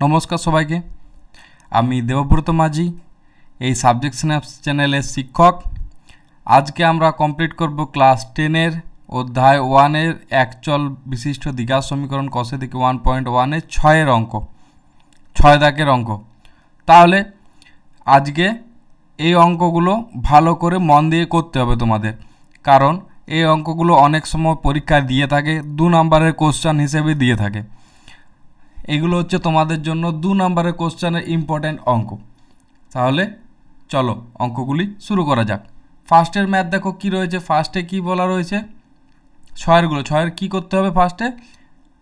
নমস্কার সবাইকে, আমি দেবব্রত মাঝি, এই সাবজেক্ট স্ন্যাপস চ্যানেলের শিক্ষক। আজকে আমরা কমপ্লিট করব ক্লাস 10-এর অধ্যায় 1-এর একচল বিশিষ্ট দ্বিঘাত সমীকরণ কষে দিকে 1.1-এর 6-এর অঙ্ক, 6 দাগের অঙ্ক। তাহলে আজকে এই অঙ্কগুলো ভালো করে মন দিয়ে করতে হবে তোমাদের, কারণ এই অঙ্কগুলো অনেক সময় পরীক্ষায় দিয়ে থাকে, 2 নম্বরের কোশ্চেন হিসেবে দিয়ে থাকে। এগুলো হচ্ছে তোমাদের জন্য 2 নম্বরের কোশ্চেনের ইম্পর্ট্যান্ট অঙ্ক। তাহলে চলো অঙ্কগুলি শুরু করা যাক। ফার্স্টের ম্যাথ দেখো কি রয়েছে। ফার্স্টে কি বলা রয়েছে, ছয়ের কি করতে হবে, ফার্স্টে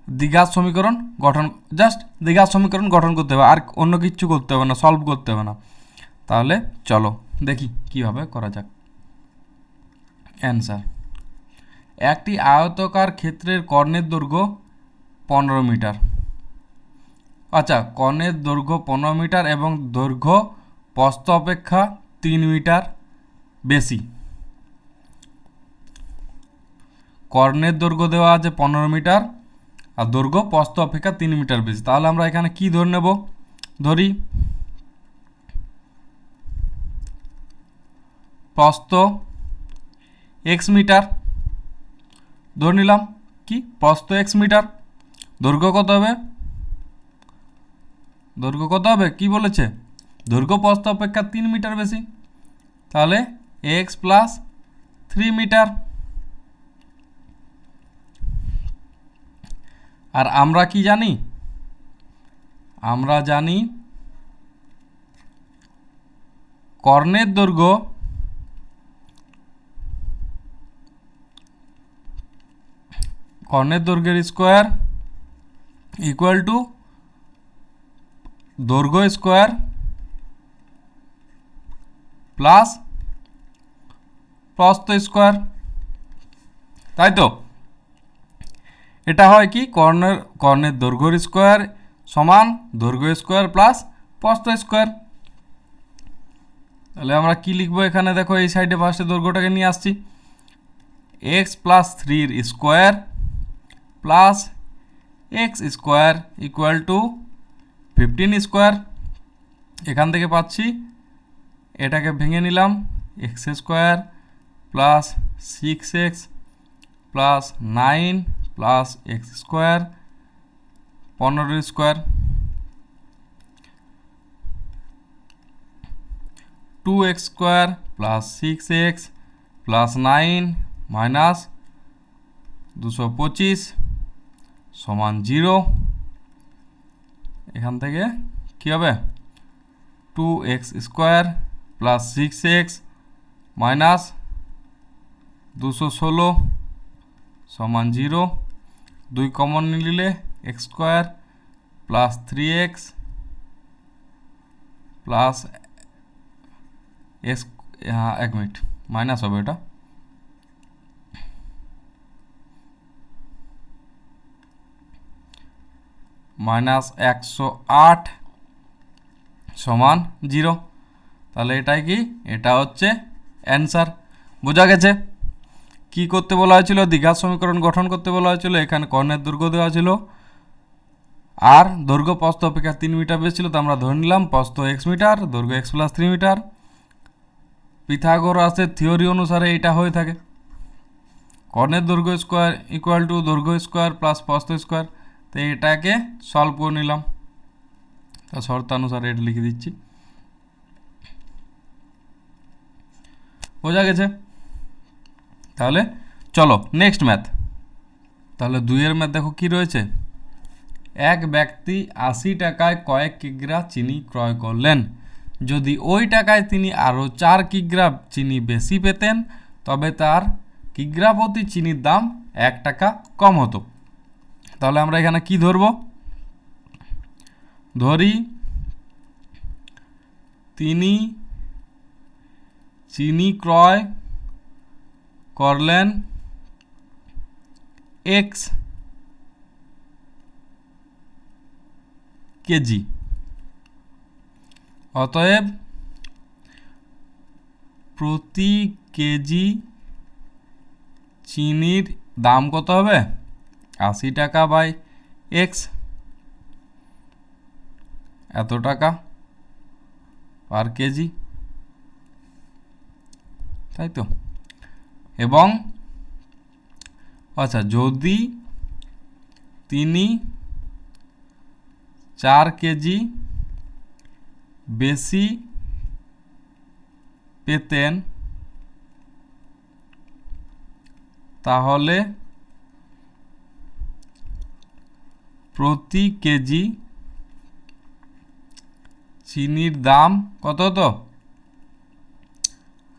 দ্বিঘাত সমীকরণ গঠন, জাস্ট দ্বিঘাত সমীকরণ গঠন করতে হবে, আর অন্য কিছু করতে হবে না, সলভ করতে হবে না। তাহলে চলো দেখি কিভাবে করা যাক। অ্যান্সার: একটি আয়তাকার ক্ষেত্রের কর্ণের দৈর্ঘ্য 15 মিটার। আচ্ছা, কর্ণের দৈর্ঘ্য 15 মিটার এবং দৈর্ঘ্য প্রস্থ অপেক্ষা 3 মিটার বেশি। কর্ণের দৈর্ঘ্য দেওয়া আছে 15 মিটার আর দৈর্ঘ্য প্রস্থ অপেক্ষা 3 মিটার বেশি। তাহলে আমরা এখানে কি ধরে নেব, ধরি প্রস্থ x মিটার, ধরে নিলাম কি প্রস্থ x মিটার, দৈর্ঘ্য কত হবে, কি বলেছে, দৈর্ঘ্য প্রস্থ অপেক্ষা 3 মিটার বেশি। তাহলে x প্লাস 3 মিটার। আর আমরা কি জানি, আমরা জানি কর্ণের দৈর্ঘ্য দৈর্ঘ্যের স্কোয়ার ইকুয়াল টু দৈর্ঘ্য স্কোয়ার প্লাস প্রস্থ স্কোয়ার, তাই তো। এটা হয় কি, কর্ণের দৈর্ঘ্যের স্কোয়ার সমান দৈর্ঘ্য স্কোয়ার প্লাস প্রস্থ স্কোয়ার। তাহলে আমরা কি লিখবো এখানে, দেখো এই সাইডে ফার্স্টে দৈর্ঘ্যটাকে নিয়ে আসছি, x plus 3 square plus x square equal to 15 square. এখান থেকে পাচ্ছি, এটাকে ভেঙে নিলাম, x square plus 6x plus 9 plus x square 15 square, 2x square plus 6x plus 9 minus 225 সমান 0। এখান থেকে কী হবে, 2x square plus 6x minus 216 সমান 0। 2 কমন নিলে x square plus 3x plus x, হ্যাঁ 1 মিনিট, মাইনাস হবে এটা, মাইনাস 108 সমান 0। তাহলে এটাই কি, এটা হচ্ছে অ্যান্সার। বোঝা গেছে কি করতে বলা হয়েছিল, দ্বিঘাত সমীকরণ গঠন করতে বলা হয়েছিল। এখানে কর্ণের দৈর্ঘ্য দেওয়া ছিল আর দৈর্ঘ্য প্রস্থ অপেক্ষা 3 মিটার বেশি ছিল, তো আমরা ধরে নিলাম প্রস্থ x মিটার, দৈর্ঘ্য x প্লাস 3 মিটার। পিথাগোরাসের থিওরি অনুসারে এটা হয়ে থাকে, কর্ণের দৈর্ঘ্য স্কোয়ার ইকুয়াল টু দৈর্ঘ্য স্কোয়ার প্লাস প্রস্থ স্কোয়ার। তো এটাকে সলভ করে নিলাম, তা শর্তানুসারে এটা লিখে দিচ্ছি। বোঝা গেছে। তাহলে চলো নেক্সট ম্যাথ। তাহলে 2-এর ম্যাথ দেখো কি রয়েছে, এক ব্যক্তি 80 টাকায় কয়েক কিগ্রা চিনি ক্রয় করলেন। যদি ওই টাকায় তিনি আরও 4 কিগ্রা চিনি বেশি পেতেন, তবে তার কিগ্রা প্রতি চিনির দাম 1 টাকা কম হতো। তাহলে আমরা এখানে কি ধরব, ধরি তিনি চিনি ক্রয় করলেন x কেজি, অতএব প্রতি কেজি চিনির দাম কত হবে, 80 টাকা বাই x। এত টাকা পার কেজি, তাই তো। এবং আচ্ছা, যদি তিনি 4 কেজি বেশি পেতেন তাহলে প্রতি কেজি চিনির দাম কত হতো?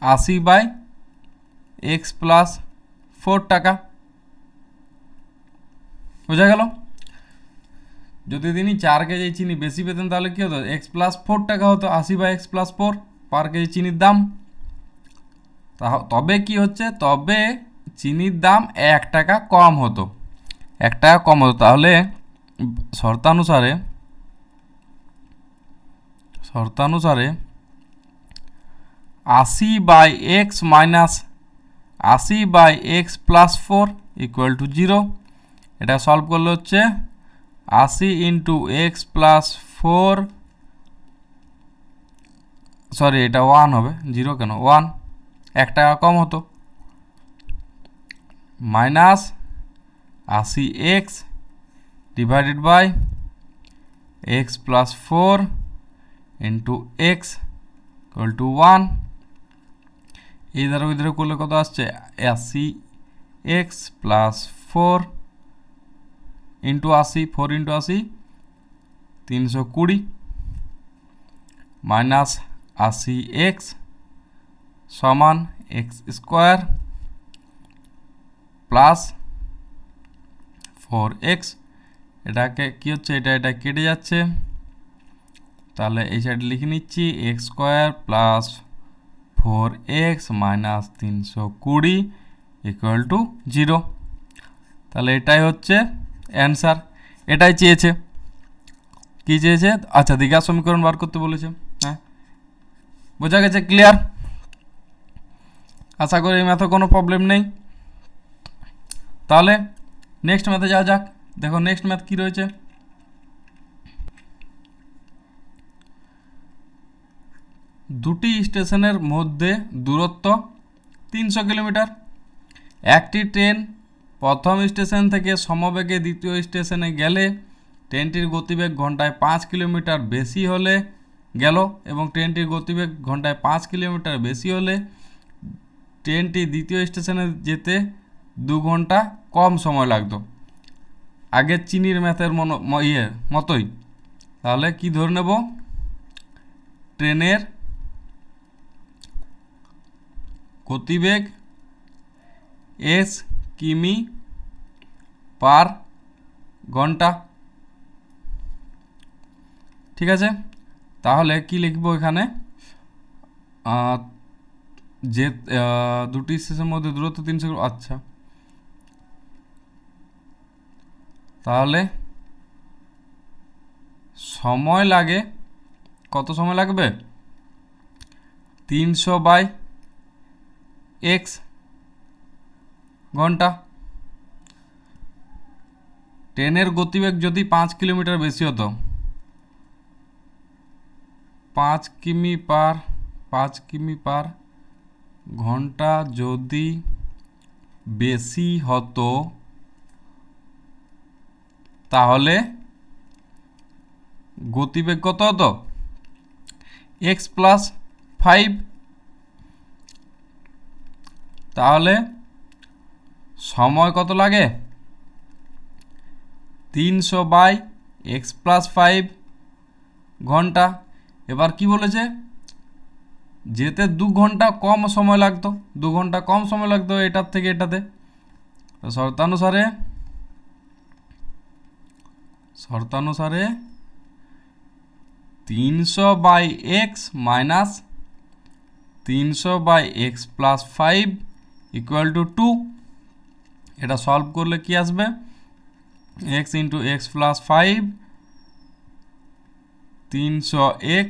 80/x+4 টাকা। বোঝা গেল? যদি তিনি 4 কেজি চিনি বেশি পেতেন তাহলে কি হতো? x+4 টাকা হতো। 80/x+4 পার কেজি চিনির দাম। তবে কি হচ্ছে? তবে চিনির দাম 1 টাকা কম হতো। 1 টাকা কম হতো। তাহলে শর্তানুসারে 80/x minus 80/x+4 equal to 0। এটা সলভ করলে হচ্ছে 80 ইন্টু x+4, সরি এটা 1 হবে, 0 কেন, 1, 1 টাকা কম হতো, minus 80x divided by x+4 into x equal to 1। এই দ্বারা ওই দ্বারা করলে কত আসছে? 80x+4 into 80, 4 into 80 320, minus 80x সমান x² প্লাস 4x। এটাকে কি হচ্ছে? এটা কেটে যাচ্ছে, তাহলে এই সাইডে লিখে নিচ্ছি x² plus 4x minus 320 equal to 0। তাহলে এটাই হচ্ছে অ্যান্সার। এটাই চেয়েছে। কি চেয়েছে? আচ্ছা, দ্বিঘাত সমীকরণ বার করতে বলেছে। হ্যাঁ, বোঝা গেছে? ক্লিয়ার? আশা করি এই ম্যাথে কোনো প্রবলেম নেই। তাহলে নেক্সট ম্যাথে যাওয়া যাক। দেখো নেক্সট ম্যাথ কি রয়েছে। দুটি স্টেশনের মধ্যে দূরত্ব 300 কিলোমিটার। একটি ট্রেন প্রথম স্টেশন থেকে সমবেগে দ্বিতীয় স্টেশনে গেলে ট্রেনটির গতিবেগ ঘন্টায় 5 কিলোমিটার বেশি হলে গেল, এবং ট্রেনটির গতিবেগ ঘন্টায় 5 কিলোমিটার বেশি হলে ট্রেনটি দ্বিতীয় স্টেশনে যেতে 2 ঘন্টা কম সময় লাগতো। আগের চিনির ম্যাথের মতোই। তাহলে কি ধরে নেব? ট্রেনের গতিবেগ s কিমি পার ঘন্টা। ঠিক আছে, তাহলে কি লিখব এখানে? যে দুটি স্টেশনের মধ্যে দূরত্ব 300। আচ্ছা, তাহলে সময় লাগে, কত সময় লাগবে? 300/x ঘন্টা। ট্রেনের গতিবেগ যদি 5 কিলোমিটার বেশি হতো, 5 কিমি পার ঘন্টা যদি বেশি হতো তাহলে গতিবেগ কত হতো? x+5। তাহলে সময় কত লাগে? 300/x+5 ঘন্টা। এবার কি বলেছে? যেতে 2 ঘন্টা কম সময় লাগতো, 2 ঘন্টা কম সময় লাগতো এটার থেকে এটাতে। শর্তানুসারে 300/x minus 300/x+5 equal to 2। এটা সলভ করলে কি আসবে? x into x+5 300x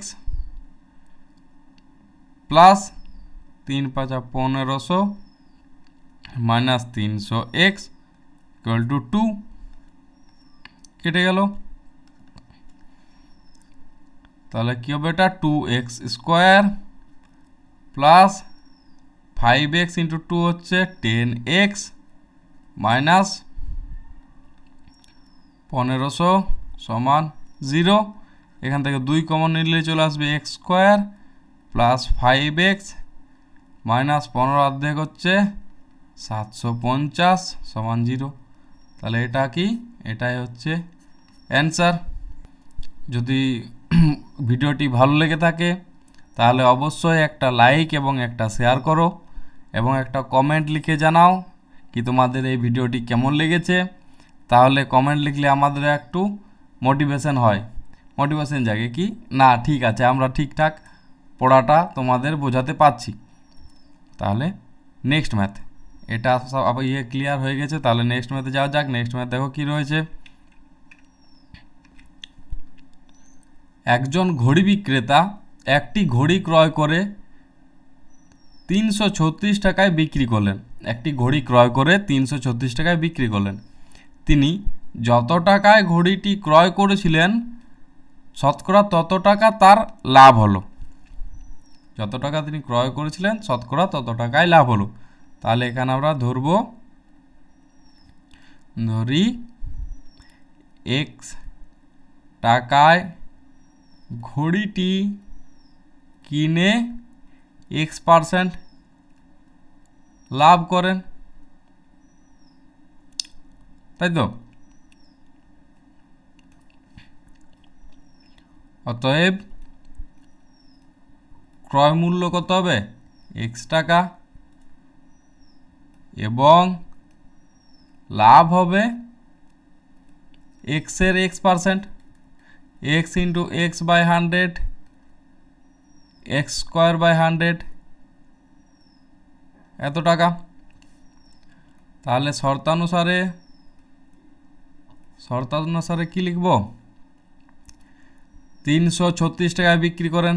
plus 3 5 1500 minus 300x equal to 2। কেটে গেল। তাহলে কি হবে এটা 2x² প্লাস 5x ইন্টু 2 হচ্ছে 10x মাইনাস 1500 সমান 0। এখান থেকে 2 কমন নিলে চলে আসবে x² প্লাস 5x মাইনাস 15 অর্ধেক হচ্ছে 750 সমান 0। তাহলে এটা কি, এটাই হচ্ছে অ্যান্সার। যদি ভিডিওটি ভালো লেগে থাকে তাহলে অবশ্যই একটা লাইক এবং একটা শেয়ার করো এবং একটা কমেন্ট লিখে জানাও কি তোমাদের এই ভিডিওটি কেমন লেগেছে। তাহলে কমেন্ট লিখলে আমাদের একটু মোটিভেশন হয়, মোটিভেশন জাগে কি না ঠিক আছে আমরা ঠিকঠাক পড়াটা তোমাদের বোঝাতে পারছি। তাহলে নেক্সট ম্যাথ, এটা সব ক্লিয়ার হয়ে গেছে। তাহলে নেক্সট ম্যাথে যাওয়া যাক। নেক্সট ম্যাথ দেখো কি রয়েছে। একজন ঘড়ি বিক্রেতা একটি ঘড়ি ক্রয় করে 336 টাকায় বিক্রি করলেন। একটি ঘড়ি ক্রয় করে 336 টাকায় বিক্রি করলেন। তিনি যত টাকায় ঘড়িটি ক্রয় করেছিলেন শতকরা তত টাকা তার লাভ হলো। যত টাকা তিনি ক্রয় করেছিলেন শতকরা তত টাকায় লাভ হলো। তাহলে এখানে আমরা ধরি x টাকায় ঘড়িটি কিনে x% লাভ করেন, তাই তো। অতএব ক্রয় মূল্য কত হবে x টাকা এবং লাভ হবে x এর x%, x into x/100 x²/100 এত টাকা। তাহলে শর্তানুসারে কি লিখব, 336 টাকায় বিক্রি করেন।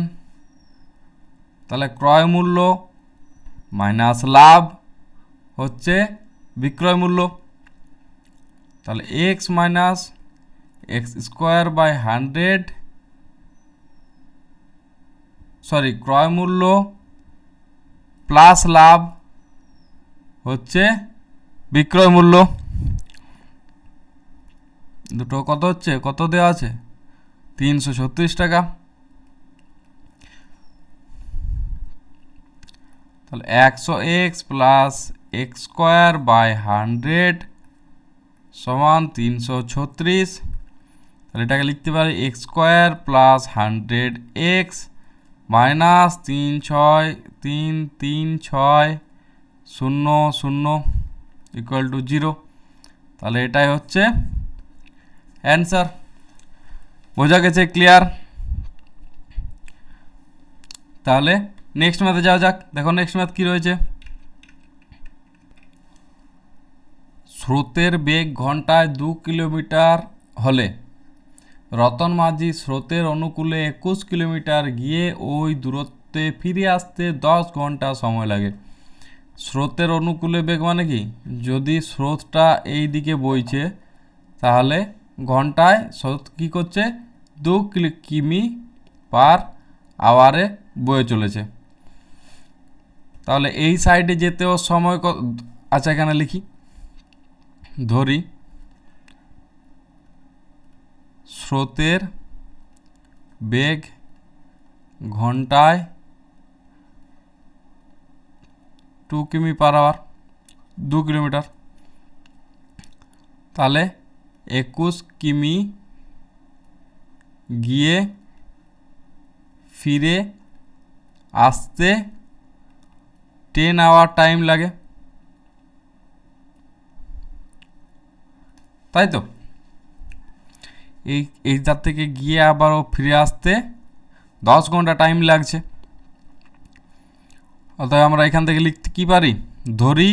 তাহলে ক্রয় মূল্য মাইনাস লাভ হচ্ছে বিক্রয় মূল্য। তাহলে x মাইনাস x²/100 ক্রয় মূল্য প্লাস লাভ হচ্ছে বিক্রয় মূল্য। দুটো কত হচ্ছে, কত দেওয়া আছে 336 টাকা। তাহলে 100x প্লাস x²/100 সমান 336। তাহলে এটাকে লিখতে পারি x² plus 100x minus 33600 equal to 0। তাহলে এটাই হচ্ছে অ্যান্সার। বোঝা গেছে, ক্লিয়ার। তাহলে নেক্সট ম্যাথে যাওয়া যাক। দেখো নেক্সট ম্যাথ কি রয়েছে। স্রোতের বেগ ঘন্টায় 2 কিলোমিটার হলে রতন মাঝি স্রোতের অনুকূলে 21 কিলোমিটার গিয়ে ওই দূরত্বে ফিরে আসতে 10 ঘন্টা সময় লাগে। স্রোতের অনুকূলে বেগ মানে কি, যদি স্রোতটা এই দিকে বইছে তাহলে ঘন্টায় স্রোত কী করছে 2 কিমি পার আওয়ারে বয়ে চলেছে। তাহলে এই সাইডে যেতেও সময় আচ্ছা এখানে লিখি, ধরি স্রোতের বেগ ঘন্টায় 2 কিমি পার আওয়ার, 2 কিলোমিটার। তাহলে 21 কিমি গিয়ে ফিরে আসতে 10 আওয়ার টাইম লাগে, তাই তো। এই তার থেকে গিয়ে আবারও ফিরে আসতে 10 ঘন্টা টাইম লাগছে। অতএব আমরা এখান থেকে লিখতে কি পারি, ধরি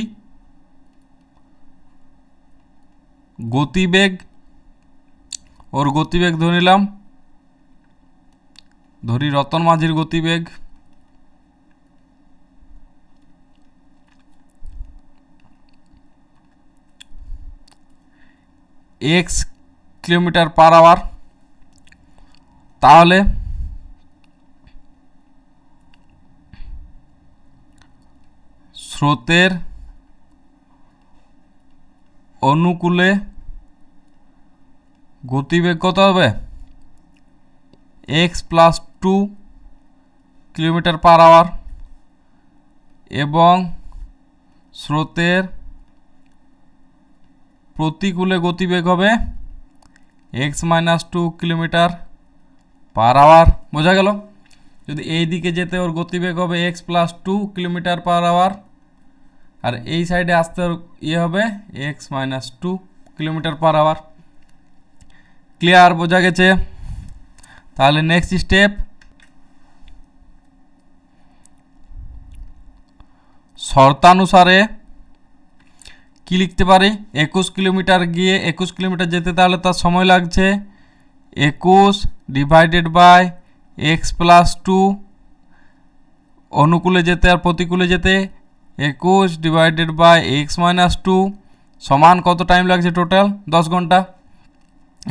গতিবেগ, ওর গতিবেগ ধরে নিলাম, ধরি রতন মাঝির গতিবেগ x কিলোমিটার পার আওয়ার। তাহলে স্রোতের অনুকূলে গতিবেগ কত হবে x+2 কিলোমিটার পার আওয়ার এবং স্রোতের প্রতিকূলে গতিবেগ হবে x-2 কিলোমিটার পার আওয়ার। বোঝা গেল? যদি এই দিকে যেতে ওর গতিবেগ হবে x+2 কিলোমিটার পার আওয়ার আর এই সাইডে আসতে ওর হবে x-2 kilometre per hour. Clear? বোঝা গেছে? তাহলে নেক্সট স্টেপ, শর্তানুসারে কি লিখতে পারি? 21 কিলোমিটার গিয়ে 21 কিলোমিটার যেতে তাহলে তার সময় লাগছে 21 ডিভাইডেড বাই x+2, অনুকূলে যেতে আর প্রতিকূলে যেতে 21 ডিভাইডেড বাই x-2 সমান কত টাইম লাগছে? টোটাল 10 ঘন্টা।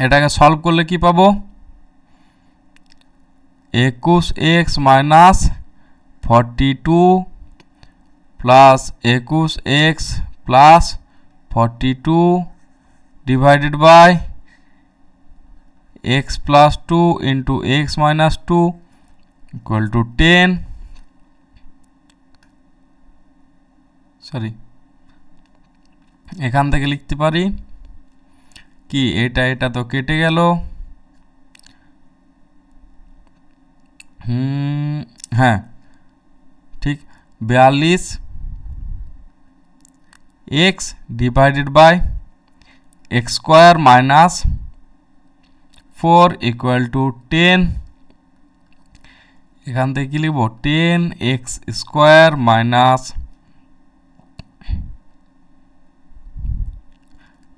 এটাকে সলভ করলে কি পাবো? 21x - 42 plus 21x plus 42 divided by x+2 into x-2 equal to 10। Sorry, এখান থেকে লিখতে পারি কি, এটা তো কেটে গেল। হ্যাঁ ঠিক, 42 x divided by x square minus 4 equal to 10। এখান থেকে কি লিখব? 10x square minus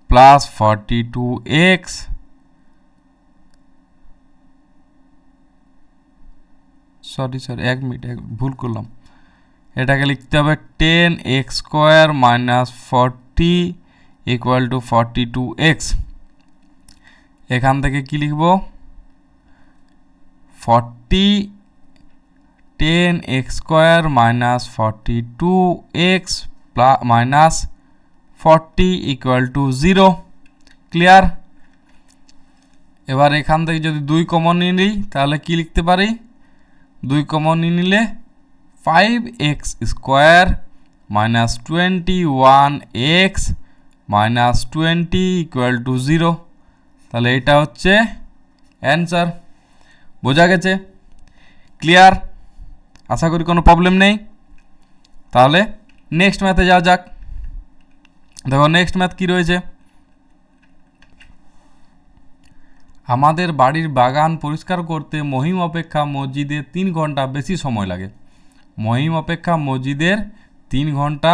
plus 42x sorry 1 minute ভুল করলাম। এটাকে লিখতে হবে 10x square minus 40 equal to 42x। এখান থেকে কি লিখব? 10x square minus 42x minus 40 equal to 0। Clear? এবার এখান থেকে যদি 2 কমন নিয়ে নিই তাহলে কি লিখতে পারি? 2 কমন নিয়ে নিলে 5x square minus 21x minus 20 equal to 0। তাহলে এটা হচ্ছে অ্যান্সার। বোঝা গেছে? ক্লিয়ার? আশা করি কোনো প্রবলেম নেই। তাহলে নেক্সট ম্যাথে যাওয়া যাক। দেখো নেক্সট ম্যাথ কি রয়েছে। আমাদের বাড়ির বাগান পরিষ্কার করতে মহিম অপেক্ষা মসজিদের 3 ঘন্টা বেশি সময় লাগে। মহিম অপেক্ষা মসজিদের 3 ঘন্টা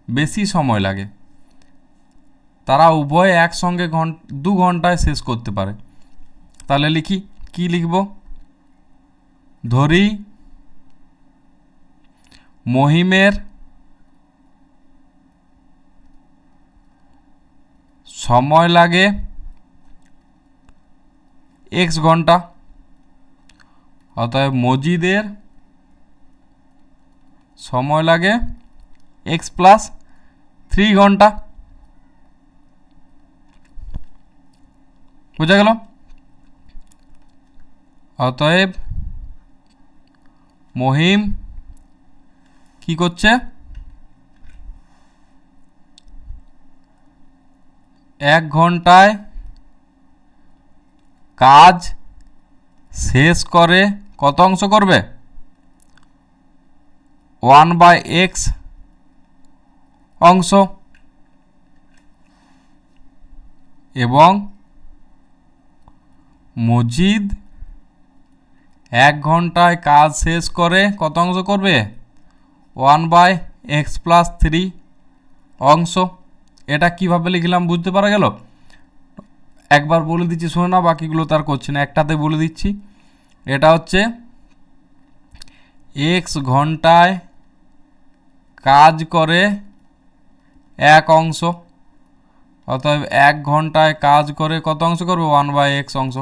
বেশি সময় লাগে। তারা উভয় একসঙ্গে 2 ঘন্টায় শেষ করতে পারে। তাহলে লিখি, কি লিখব? ধরি মহিমের সময় লাগে x ঘন্টা, অতএব মজিদের সময় লাগে x+3 ঘন্টা। বোঝা গেল? অতএব মহিম কি করছে? 1 ঘন্টায় কাজ শেষ করে কত অংশ করবে? 1/x অংশ। এবং মজিদ 1 ঘন্টায় কাজ শেষ করে কত অংশ করবে? 1/x+3 অংশ। এটা কিভাবে লিখলাম বুঝতে পারা গেল? একবার বলে দিচ্ছি, শুনে না, বাকিগুলো তার করছি না, একটাতে বলে দিচ্ছি। এটা হচ্ছে x ঘন্টায় কাজ করে 1 অংশ, অতএব 1 ঘন্টায় কাজ করে কত অংশ করবে? 1/x অংশ।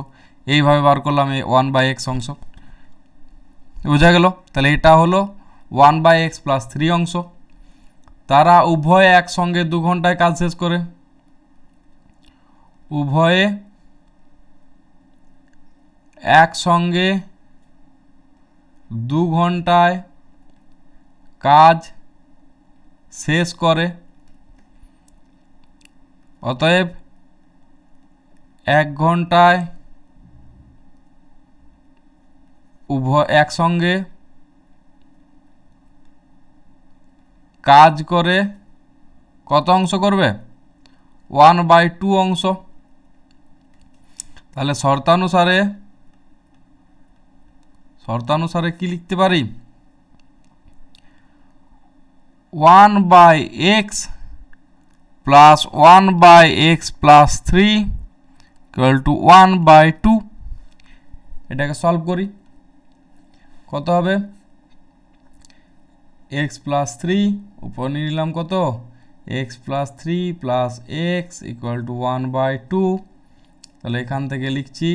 এইভাবে বার করলাম এই 1/x অংশ। বোঝা গেল? তাহলে এটা হলো 1/x+3 অংশ। তারা উভয়ে একসঙ্গে 2 ঘন্টায় কাজ শেষ করে। উভয়ে একসঙ্গে 2 ঘন্টায় কাজ শেষ করে। অতএব 1 ঘন্টায় উভয় একসঙ্গে কাজ করে কত অংশ করবে? 1/2 অংশ। তাহলে শর্তানুসারে কি লিখতে পারি? 1/x plus 1/x plus 3 equal to 1/2। এটাকে সলভ করি, কত হবে? x প্লাস 3 উপর নিয়ে নিলাম কত? x plus 3 plus x equal two 1/2। তাহলে এখান থেকে লিখছি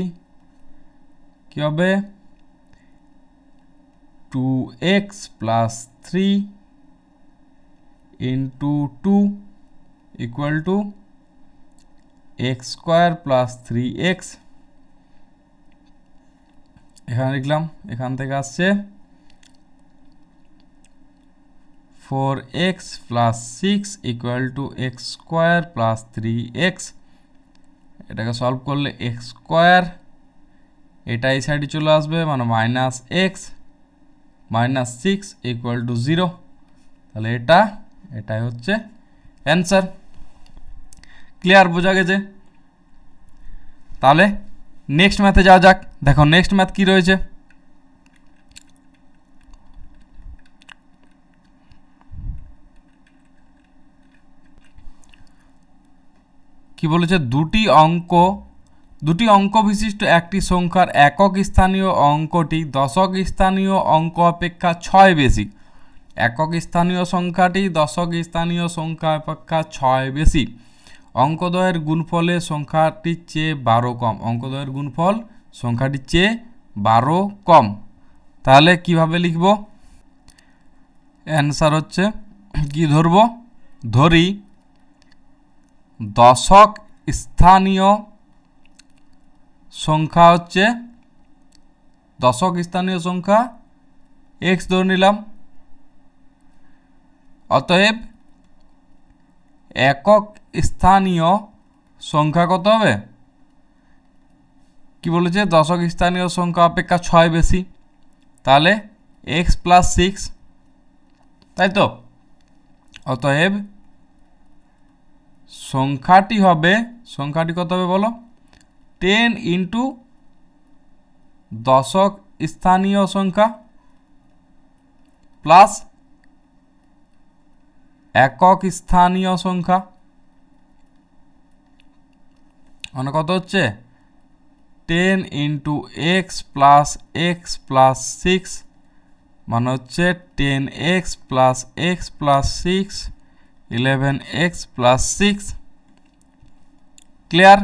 কি হবে? 2x plus 3 into 2 equal to x square plus 3x। এখানে লিখলাম, এখান থেকে আসছে 4x plus 6 equal to x square plus 3x। এটাকে সলভ করলে x স্কোয়ার, এটা এই সাইডে চলে আসবে, মানে minus x minus 6 equal to 0। তাহলে এটাই হচ্ছে অ্যান্সার। ক্লিয়ার, বোঝা গেছে? তাহলে নেক্সট ম্যাথে যাওয়া যাক। দেখো নেক্সট ম্যাথ কি রয়েছে। কি বলেছে? দুটি অঙ্ক বিশিষ্ট একটি সংখ্যার একক স্থানীয় অঙ্কটি দশক স্থানীয় অঙ্ক অপেক্ষা 6 বেশি। একক স্থানীয় সংখ্যাটি দশক স্থানীয় সংখ্যা অপেক্ষা 6 বেশি। অঙ্কদ্বয়ের গুণফলে সংখ্যাটির চেয়ে 12 কম। অঙ্কদ্বয়ের গুণফল সংখ্যাটির চেয়ে 12 কম। তাহলে কিভাবে লিখব? অ্যান্সার হচ্ছে কি ধরব? ধরি দশক স্থানীয় সংখ্যা হচ্ছে, দশক স্থানীয় সংখ্যা x ধরে নিলাম। অতএব একক স্থানীয় সংখ্যা কত হবে? কি বলেছে? দশক স্থানীয় সংখ্যা অপেক্ষা 6 বেশি। তাহলে x প্লাস 6, তাই তো? অতএব সংখ্যাটি কত হবে বলো? 10 ইন্টু দশক স্থানীয় সংখ্যা প্লাস একক স্থানীয় সংখ্যা, মানে কত হচ্ছে? 10 into x plus x plus 6, মানে হচ্ছে 10x plus x plus 6, 11x plus 6। Clear?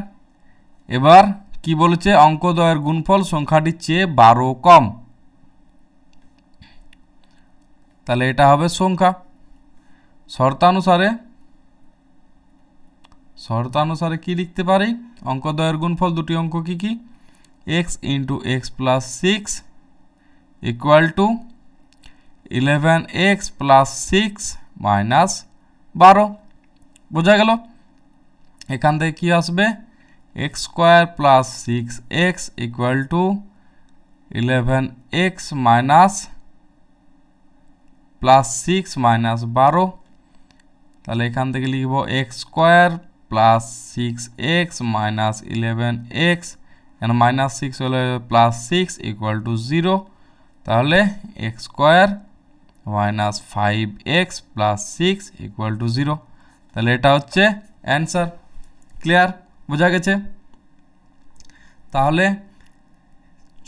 এবার কি বলেছে? অঙ্কদ্বয়ের গুণফল সংখ্যাটির চেয়ে 12 কম। তাহলে এটা হবে সংখ্যা। শর্তানুসারে কি লিখতে পারি? অঙ্কদ্বয়ের গুণফল দুটি অঙ্ক কি কি? x into x plus 6 equal to 11x plus 6 minus 12। বোঝা গেল? এখান থেকে কি আসবে? x square plus 6x equal to 11x minus plus 6 minus 12। তাহলে এখান থেকে লিখব x square plus 6x minus 11x, এখানে মাইনাস 6 হলে প্লাস 6 ইকুয়াল টু 0। তাহলে x square minus 5x plus 6 equal to 0। তাহলে এটা হচ্ছে অ্যান্সার। ক্লিয়ার? বোঝা গেছে? তাহলে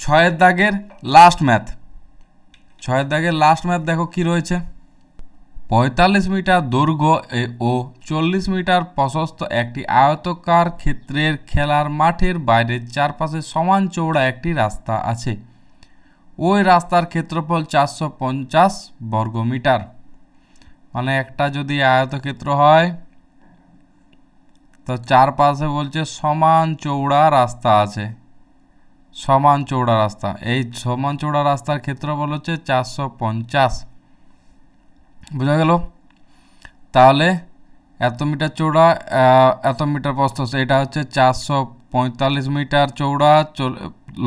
6 দাগের লাস্ট ম্যাথ দেখো কি রয়েছে। 45 মিটার দৈর্ঘ্য ও 40 মিটার প্রশস্ত একটি আয়তাকার ক্ষেত্রের খেলার মাঠের বাইরের চারপাশে সমান চওড়া একটি রাস্তা আছে। ওই রাস্তার ক্ষেত্রফল 450 বর্গমিটার। মানে একটা যদি আয়তক্ষেত্র হয় তো চারপাশে বলছে সমান চৌড়া রাস্তা আছে, সমান চৌড়া রাস্তা। এই সমান চৌড়া রাস্তার ক্ষেত্রফল হচ্ছে 450। বোঝা গেল? তাহলে এত মিটার চৌড়া, এত মিটার প্রস্থ, এটা হচ্ছে 445 মিটার চৌড়া,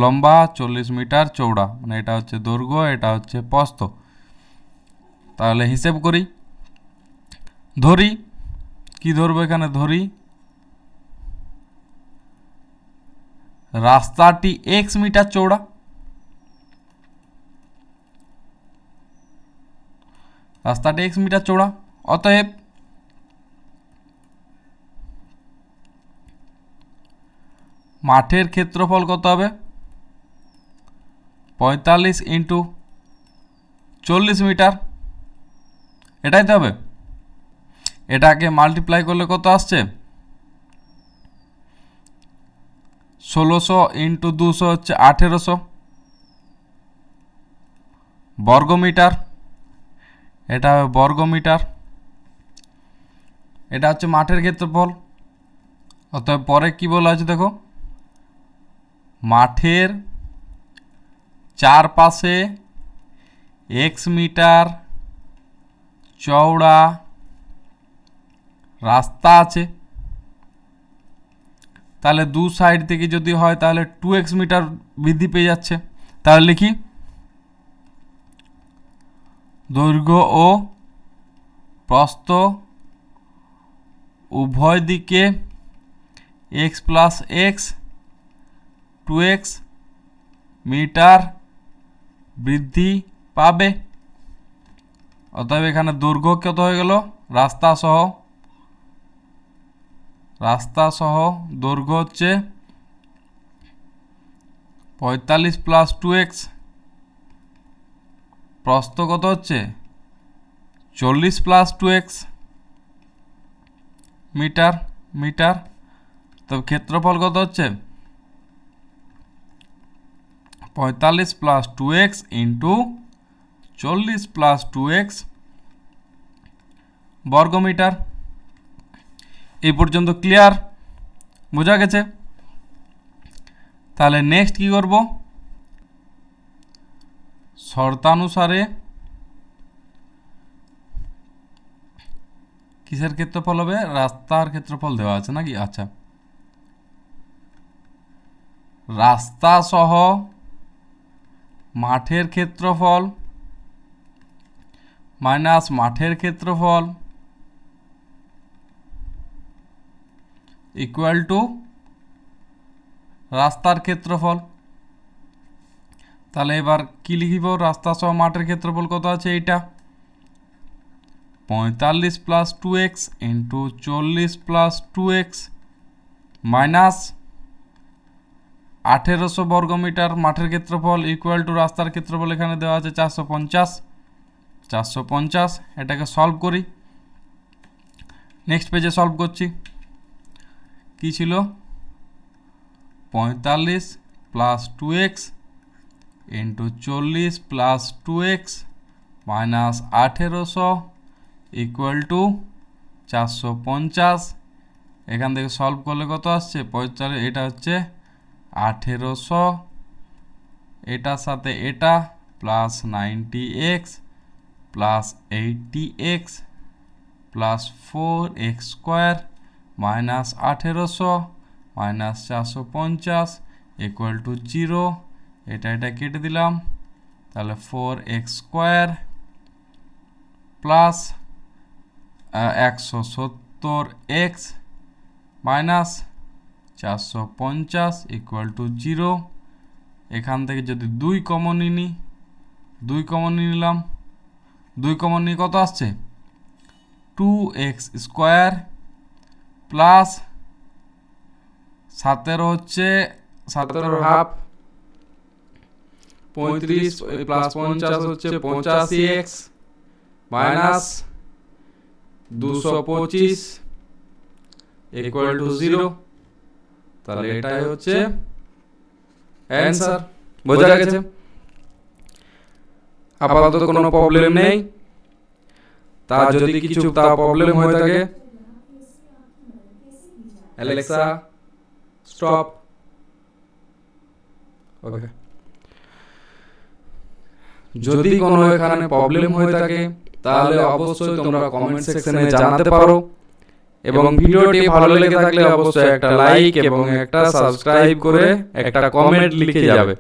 লম্বা 40 মিটার চৌড়া, মানে এটা হচ্ছে দৈর্ঘ্য, এটা হচ্ছে প্রস্থ। তাহলে হিসেব করি, ধরি, কি ধরবো এখানে, ধরি রাস্তাটি x মিটার চৌড়া, রাস্তাটি x মিটার চৌড়া। অতএব মাঠের ক্ষেত্রফল কত হবে? 45 ইন্টু 40 মিটার, এটাই তো হবে। এটাকে মাল্টিপ্লাই করলে কত আসছে? 1600 ইন্টু 200 হচ্ছে 1800 বর্গমিটার। এটা হবে বর্গমিটার। এটা হচ্ছে মাঠের ক্ষেত্রফল। অতএব পরে কি বলা আছে দেখো, মাঠের চারপাশে x মিটার চওড়া রাস্তা আছে। তাহলে দু সাইড থেকে যদি হয় তাহলে 2x মিটার বৃদ্ধি পেয়ে যাচ্ছে। তাহলে লিখি দৈর্ঘ্য ও প্রস্থ উভয় দিকে x plus x 2x metre বৃদ্ধি পাবে। অতএব এখানে দৈর্ঘ্য কত হয়ে গেল, রাস্তা সহ দৈর্ঘ্য হচ্ছে 45 প্লাস 2x, প্রস্থ কত হচ্ছে 40 প্লাস 2x মিটার। তবে ক্ষেত্রফল কত হচ্ছে 45 plus 2x into 40 plus 2x বর্গমিটার। এই পর্যন্ত ক্লিয়ার? বোঝা গেছে? তাহলে নেক্সট কি করব, শর্তানুসারে কিসের ক্ষেত্রফল হবে, রাস্তার ক্ষেত্রফল দেওয়া আছে নাকি? আচ্ছা, রাস্তা সহ মাঠের ক্ষেত্রফল মাইনাস মাঠের ক্ষেত্রফল ইকুয়াল টু রাস্তার ক্ষেত্রফল। তাহলে এবার কি লিখিব, রাস্তা সহ মাঠের ক্ষেত্রফল কত আছে, এইটা 45 plus 2x into 40 plus 2x minus 1800 বর্গমিটার মাঠের ক্ষেত্রফল ইকুয়াল টু রাস্তার ক্ষেত্রফল এখানে দেওয়া আছে 450। এটাকে সলভ করি, নেক্সট পেজে সলভ করছি। কি ছিল, 45 plus 2x into 40 plus 2x minus 1800 equal to 450। এখান থেকে সলভ করলে কত আসছে 45, এটা হচ্ছে 1800, এটার সাথে এটা plus 90x plus 80x plus 4x square minus 1800 minus 450 equal to 0। এটা কেটে দিলাম, তাহলে 4x square plus 170x minus 450 equal to 0। এখান থেকে যদি 2 কমন নিই, 2 কমন নিলাম, 2 কমন নিয়ে কত আসছে 2x স্কোয়ার প্লাস 17 হচ্ছে 17 হাফ, 35 প্লাস 50 হচ্ছে 85x মাইনাস 225 ইকুয়াল টু 0। তাহলে এটাই হচ্ছে অ্যান্সার। বোঝা গেছে? আপাতত কোনো প্রবলেম নেই। তার যদি কিছু প্রবলেম হয়ে থাকে, অ্যালেক্সা স্টপ। ওকে, যদি কোনো এখানে প্রবলেম হয়ে থাকে তাহলে অবশ্যই তোমরা কমেন্ট সেকশনে জানাতে পারো, এবং ভিডিওটি ভালো লেগে থাকলে অবশ্যই একটা লাইক এবং একটা সাবস্ক্রাইব করে একটা কমেন্ট লিখে যাবে।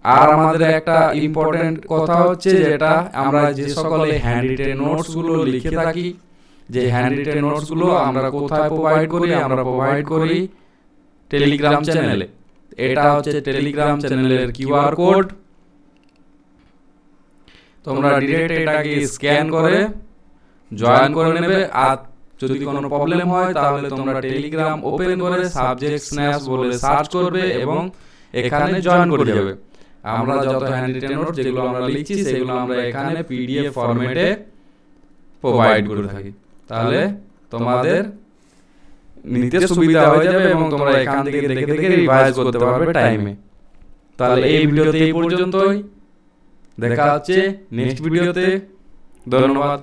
আর আমাদের একটা ইম্পর্টেন্ট কথা হচ্ছে, যেটা আমরা যে সকলে হ্যান্ড রিটেন নোটসগুলো লিখে থাকি, যে হ্যান্ড রিটেন নোটসগুলো আমরা কোথায় প্রোভাইড করি? আমরা প্রোভাইড করি টেলিগ্রাম চ্যানেলে। এটা হচ্ছে টেলিগ্রাম চ্যানেলের কিউআর কোড। তোমরা ডিরেক্ট এটাকে স্ক্যান করে জয়েন করে নেবে। আর যদি কোনো প্রবলেম হয় তাহলে তোমরা টেলিগ্রাম ওপেন করে সাবজেক্ট স্ন্যাপস বলে সার্চ করবে এবং এখানে জয়েন করে যাবে। আমরা যত হ্যান্ড রিটেন নোট যেগুলো আমরা লিখছি সেগুলো আমরা এখানে পিডিএফ ফরম্যাটে প্রোভাইড করে থাকি। তাহলে তোমাদের নিতে সুবিধা হয়ে যাবে এবং তোমরা এখান থেকে দেখে দেখে রিভাইজ করতে পারবে টাইমে। তাহলে এই ভিডিওতে এই পর্যন্তই, দেখা হচ্ছে নেক্সট ভিডিওতে। ধন্যবাদ।